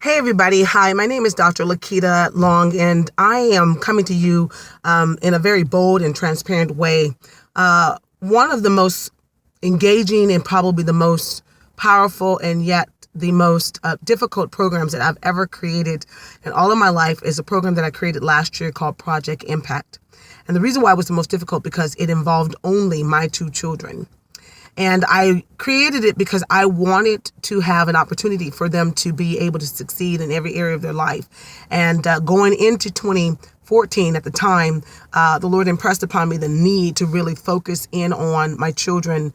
Hey, everybody. Hi, my name is Dr. Lakita Long, and I am coming to you in a very bold and transparent way. One of the most engaging and probably the most powerful and yet the most difficult programs that I've ever created in all of my life is a program that I created last year called Project Impact. And the reason why it was the most difficult because it involved only my two children. And I created it because I wanted to have an opportunity for them to be able to succeed in every area of their life. And going into 2014 at the time, the Lord impressed upon me the need to really focus in on my children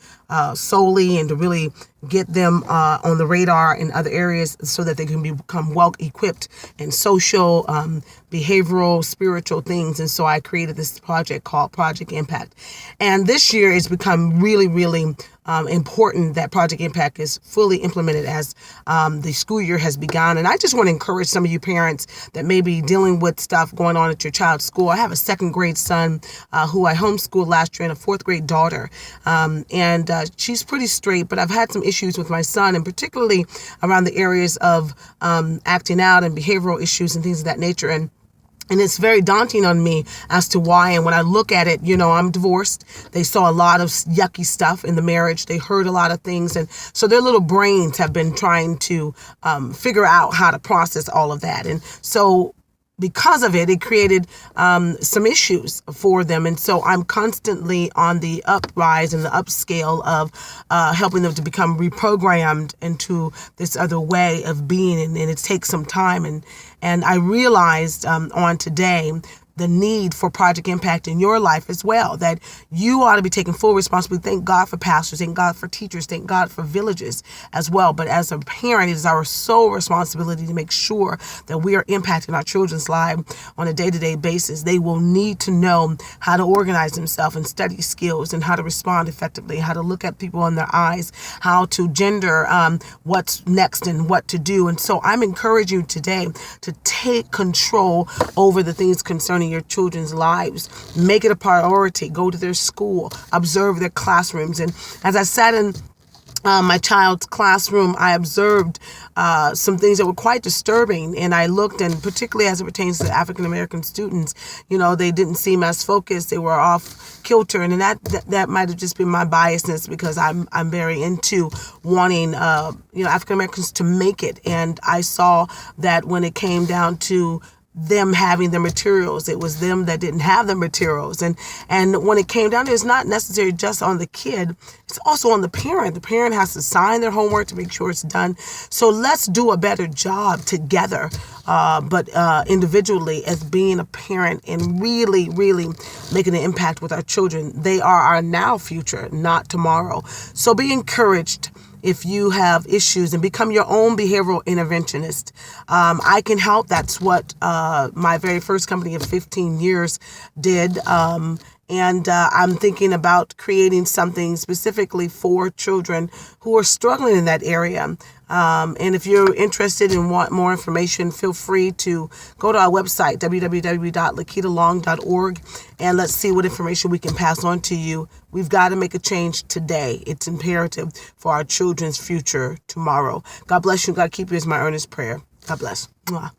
solely and to really get them on the radar in other areas so that they can become well equipped in social, behavioral, spiritual things. And so I created this project called Project Impact. And this year it's become really, really important that Project Impact is fully implemented as the school year has begun. And I just want to encourage some of you parents that may be dealing with stuff going on at your child's school. I have a second grade son who I homeschooled last year and a fourth grade daughter. And she's pretty straight, but I've had some issues with my son, and particularly around the areas of acting out and behavioral issues and things of that nature. And it's very daunting on me as to why. And when I look at it, I'm divorced. They saw a lot of yucky stuff in the marriage. They heard a lot of things. And so their little brains have been trying to figure out how to process all of that. And so because of it, it created some issues for them. And so I'm constantly on the uprise and the upscale of helping them to become reprogrammed into this other way of being. And it takes some time. And I realized on today the need for Project Impact in your life as well, that you ought to be taking full responsibility. Thank God for pastors, thank God for teachers, thank God for villages as well. But as a parent, it is our sole responsibility to make sure that we are impacting our children's lives on a day-to-day basis. They will need to know how to organize themselves and study skills and how to respond effectively, how to look at people in their eyes, how to gender what's next and what to do. And so I'm encouraging you today to take control over the things concerning your children's lives. Make it a priority. Go to their school, observe their classrooms. And as I sat in my child's classroom, I observed some things that were quite disturbing. And I looked, and particularly as it pertains to African-American students, they didn't seem as focused. They were off kilter. And that might have just been my biasness because I'm very into wanting, African-Americans to make it. And I saw that when it came down to them having the materials, it was them that didn't have the materials. And when it came down to it, it's not necessarily just on the kid, it's also on the parent. The parent has to sign their homework to make sure it's done. So let's do a better job together, but individually as being a parent and really, really making an impact with our children. They are our now future, not tomorrow. So be encouraged. If you have issues, and become your own behavioral interventionist. I can help. That's what my very first company of 15 years did. And I'm thinking about creating something specifically for children who are struggling in that area. And if you're interested and want more information, feel free to go to our website, www.lakitalong.org, and let's see what information we can pass on to you. We've got to make a change today. It's imperative for our children's future tomorrow. God bless you. God keep you is my earnest prayer. God bless. Mwah.